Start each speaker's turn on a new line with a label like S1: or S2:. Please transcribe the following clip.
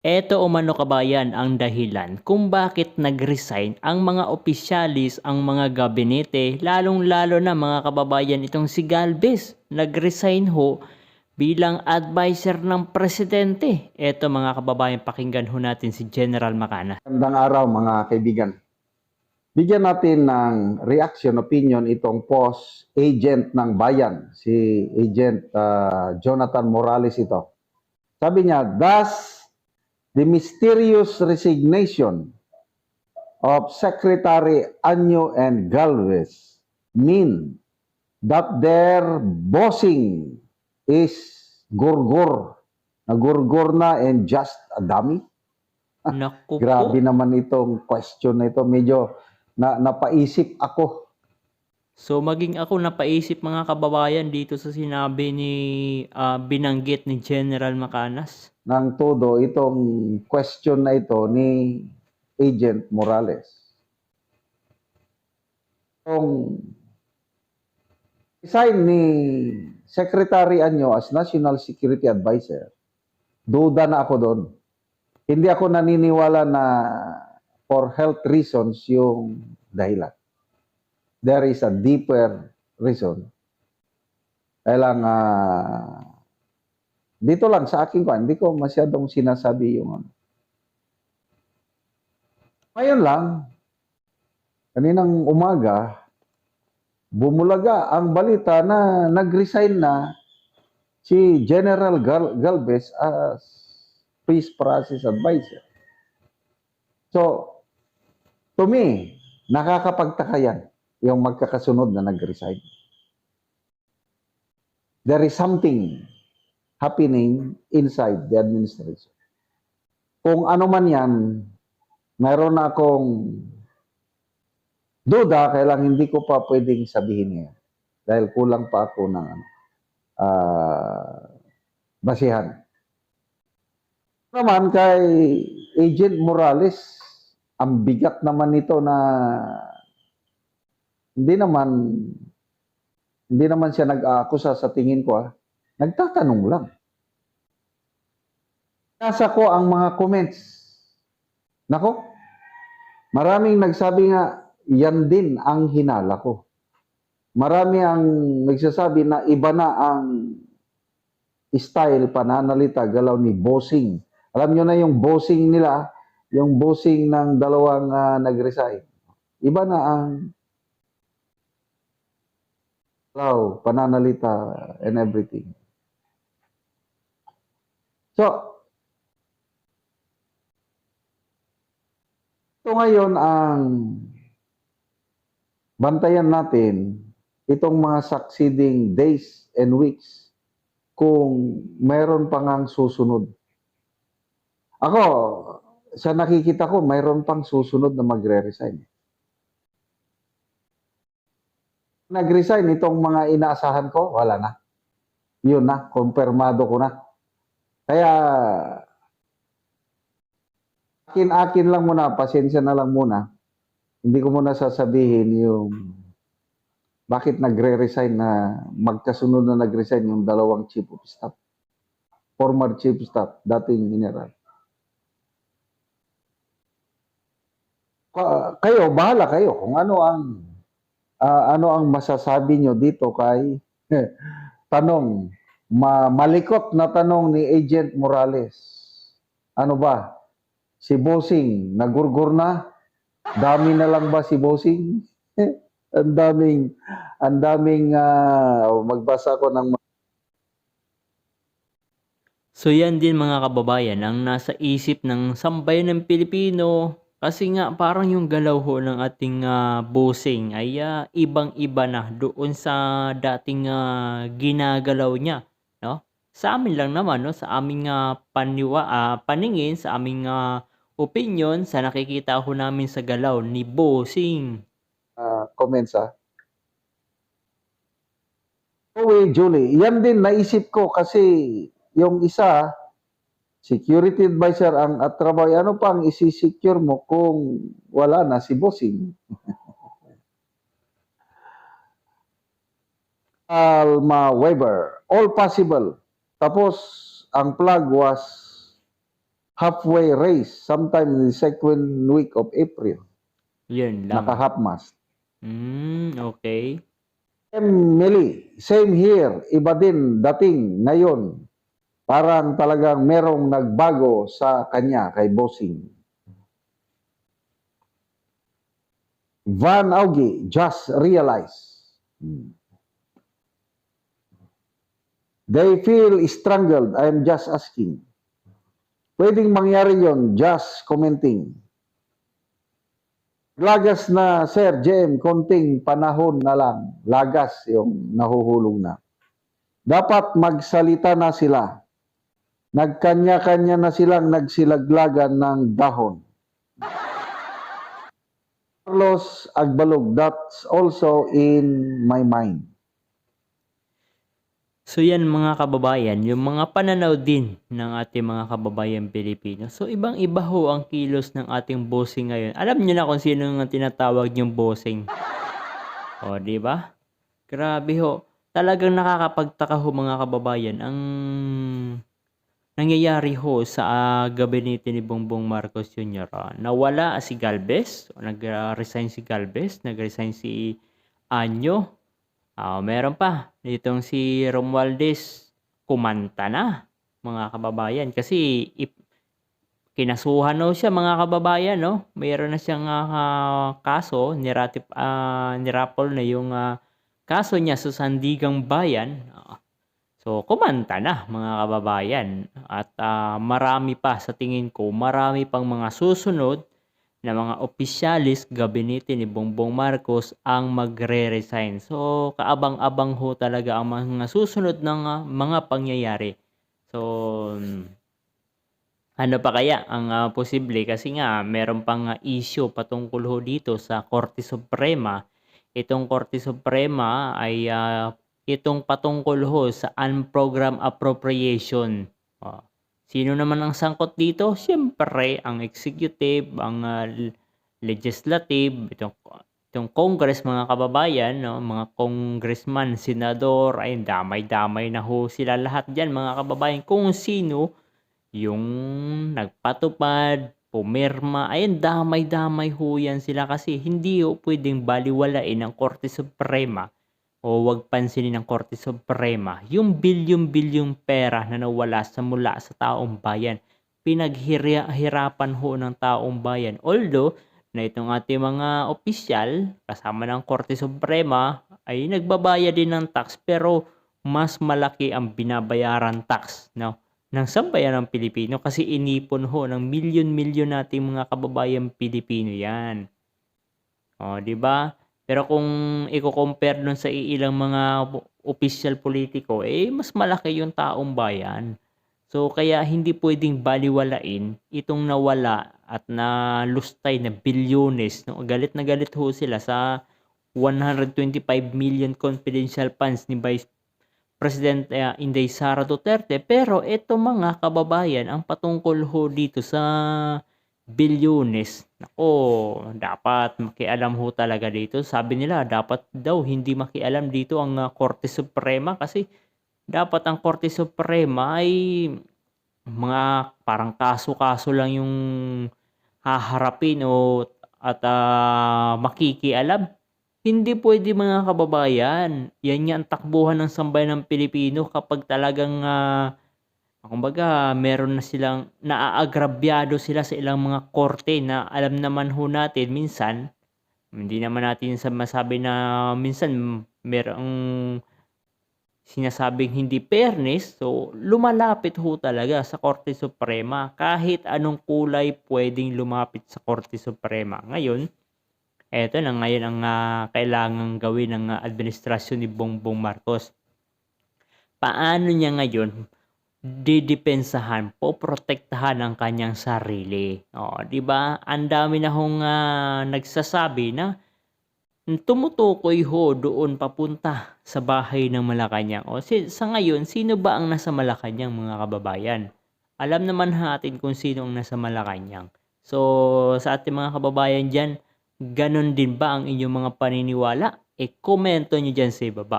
S1: Eto umano kabayan ang dahilan kung bakit nag-resign ang mga opisyalis, ang mga gabinete, lalong-lalo na mga kababayan itong si Galvez. Nag-resign ho bilang advisor ng presidente. Eto mga kababayan, pakinggan ho natin si General Macanas.
S2: Magandang araw mga kaibigan. Bigyan natin ng reaction, opinion itong post-agent ng bayan, si Agent Jonathan Morales ito. Sabi niya, does the mysterious resignation of Secretary Anyo and Galvez mean that their bossing is gurgur, nagurgur na and just a dummy?
S1: Naku
S2: Grabe
S1: po.
S2: naman itong question na ito. Medyo napaisip ako.
S1: So maging ako napaisip mga kababayan dito sa sinabi ni binanggit ni General Macanas.
S2: Ng todo itong question na ito ni Agent Morales. Kung resign ni Secretary Anyo as National Security Advisor, duda na ako doon. Hindi ako naniniwala na for health reasons yung dahilan. There is a deeper reason. Kailang dito lang sa akin ko, hindi ko masyadong sinasabi yung ano. Ngayon lang, kaninang umaga, bumulaga ang balita na nag-resign na si General Galvez as Peace Process Advisor. So, to me, nakakapagtaka yan yung magkakasunod na nag-resign. There is something happening inside the administration. Kung ano man yan, mayroon na akong duda, kaya lang hindi ko pa pwedeng sabihin ngayon. Dahil kulang pa ako ng basihan. Naman kay Agent Morales, ang bigat naman nito na hindi naman siya nag-aakusa sa tingin ko. Nagtatanong lang. Nasa ko ang mga comments. Nako, maraming nagsabi nga, yan din ang hinala ko. Marami ang nagsasabi na iba na ang style, pananalita, galaw ni bossing. Alam nyo na yung bossing nila, yung bossing ng dalawang nag-resign. Iba na ang galaw, pananalita, and everything. So, ito ngayon ang bantayan natin itong mga succeeding days and weeks kung mayroon pang ang susunod. Ako, sa nakikita ko, mayroon pang susunod na magre-resign. Nag-resign itong mga inaasahan ko, wala na. Yun na, kumpirmado ko na. Kaya, akin lang muna, pasensya na lang muna. Hindi ko muna sasabihin yung bakit nagre-resign na magkasunod na nag-resign yung dalawang chief of staff. Former chief of staff, dating general. Kayo, bahala kayo kung ano ang masasabi nyo dito kay tanong, malikot na tanong ni Agent Morales. Ano ba? Si Bossing, nagurgur na? Dami na lang ba si Bossing? ang daming magbasa ko ng.
S1: So yan din mga kababayan ang nasa isip ng sambayan ng Pilipino kasi nga parang yung galaw ho ng ating bossing ay ibang-iba na doon sa dating ginagalaw niya, no? Sa amin lang naman, no, sa aming paningin, sa aming opinion, sa nakikita ho namin sa galaw ni bossing.
S2: Comments Julie, yan din naisip ko kasi yung isa, security advisor ang at trabaho, ano pang isi-secure mo kung wala na si bossing? Alma Weber, all possible. Tapos, ang plug was halfway race sometime in the second week of April.
S1: Yun lang.
S2: Naka-half mast.
S1: Okay.
S2: Emily, same here. Iba din dating ngayon. Parang talagang merong nagbago sa kanya kay Bossing. Van Augie, just realize. They feel strangled. I'm just asking. Pwedeng mangyari yon, just commenting. Lagas na, Sir JM, konting panahon na lang. Lagas yung nahuhulog na. Dapat magsalita na sila. Nagkanya-kanya na silang nagsilaglagan ng dahon. Carlos Agbalog, that's also in my mind.
S1: So yan mga kababayan, yung mga pananaw din ng ating mga kababayan Pilipino. So ibang-iba ho ang kilos ng ating bossing ngayon. Alam niyo na kung sino ang tinatawag niyong bossing. O, di ba? Grabe ho. Talagang nakakapagtaka ho mga kababayan ang nangyayari ho sa gabinete ni Bongbong Marcos Jr. Nawala si Galvez, nag-resign si Galvez, nag-resign si Anyo. Meron pa ditong si Romualdez, kumanta na mga kababayan kasi kinasuhan no siya mga kababayan, no. Mayroon na siyang kaso, nirapol na yung kaso niya sa Sandigang Bayan. So kumanta na mga kababayan at marami pa sa tingin ko, marami pang mga susunod na mga opisyalis gabinete ni Bongbong Marcos ang magre-resign. So, kaabang-abang ho talaga ang mga susunod ng mga pangyayari. So, ano pa kaya ang posible? Kasi nga, meron pang issue patungkol ho dito sa Korte Suprema. Itong Korte Suprema ay itong patungkol ho sa unprogrammed appropriation. Sino naman ang sangkot dito? Siyempre, ang executive, ang legislative, itong Congress, mga kababayan, no? Mga congressman, senador, ay damay-damay na ho sila lahat dyan, mga kababayan. Kung sino yung nagpatupad, pumirma, ayun, damay-damay ho yan sila kasi hindi ho pwedeng baliwalain ng Korte Suprema o wag pansinin ng Korte Suprema yung bilyong-bilyong pera na nawala mula sa taong bayan. Pinaghirapan ho ng taong bayan. Although, na itong ating mga opisyal, kasama ng Korte Suprema, ay nagbabayad din ng tax pero mas malaki ang binabayaran tax, no, ng sambayan ng Pilipino kasi inipon ho ng milyon-milyon nating mga kababayan Pilipino yan. O, di ba? Pero kung i-compare nun sa ilang mga opisyal politiko, mas malaki yung taong bayan. So, kaya hindi pwedeng baliwalain itong nawala at nalustay na bilyones. No? Galit na galit ho sila sa 125 million confidential funds ni Vice President Inday Sara Duterte. Pero ito mga kababayan, ang patungkol ho dito sa bilyones. Nako, dapat makialam ho talaga dito. Sabi nila, dapat daw hindi makialam dito ang Korte Suprema kasi dapat ang Korte Suprema ay mga parang kaso-kaso lang yung haharapin at makikialam. Hindi pwede mga kababayan. Yan nga ang takbuhan ng sambayan ng Pilipino kapag talagang kumbaga, meron na silang naaagrabyado sila sa ilang mga korte na alam naman ho natin minsan, hindi naman natin masabi na minsan merong sinasabing hindi fairness, so lumalapit ho talaga sa Korte Suprema. Kahit anong kulay pwedeng lumapit sa Korte Suprema. Ngayon, eto na ngayon ang kailangang gawin ng administrasyon ni Bongbong Marcos. Paano niya ngayon didepensahan, poprotektahan ang kanyang sarili? O, di ba? Ang dami na hong nagsasabi na tumutukoy ho doon papunta sa bahay ng Malacanang. O, sa ngayon, sino ba ang nasa Malacanang, mga kababayan? Alam naman natin kung sino ang nasa Malacanang. So, sa ating mga kababayan dyan, ganon din ba ang inyong mga paniniwala? Komento nyo dyan sa ibaba.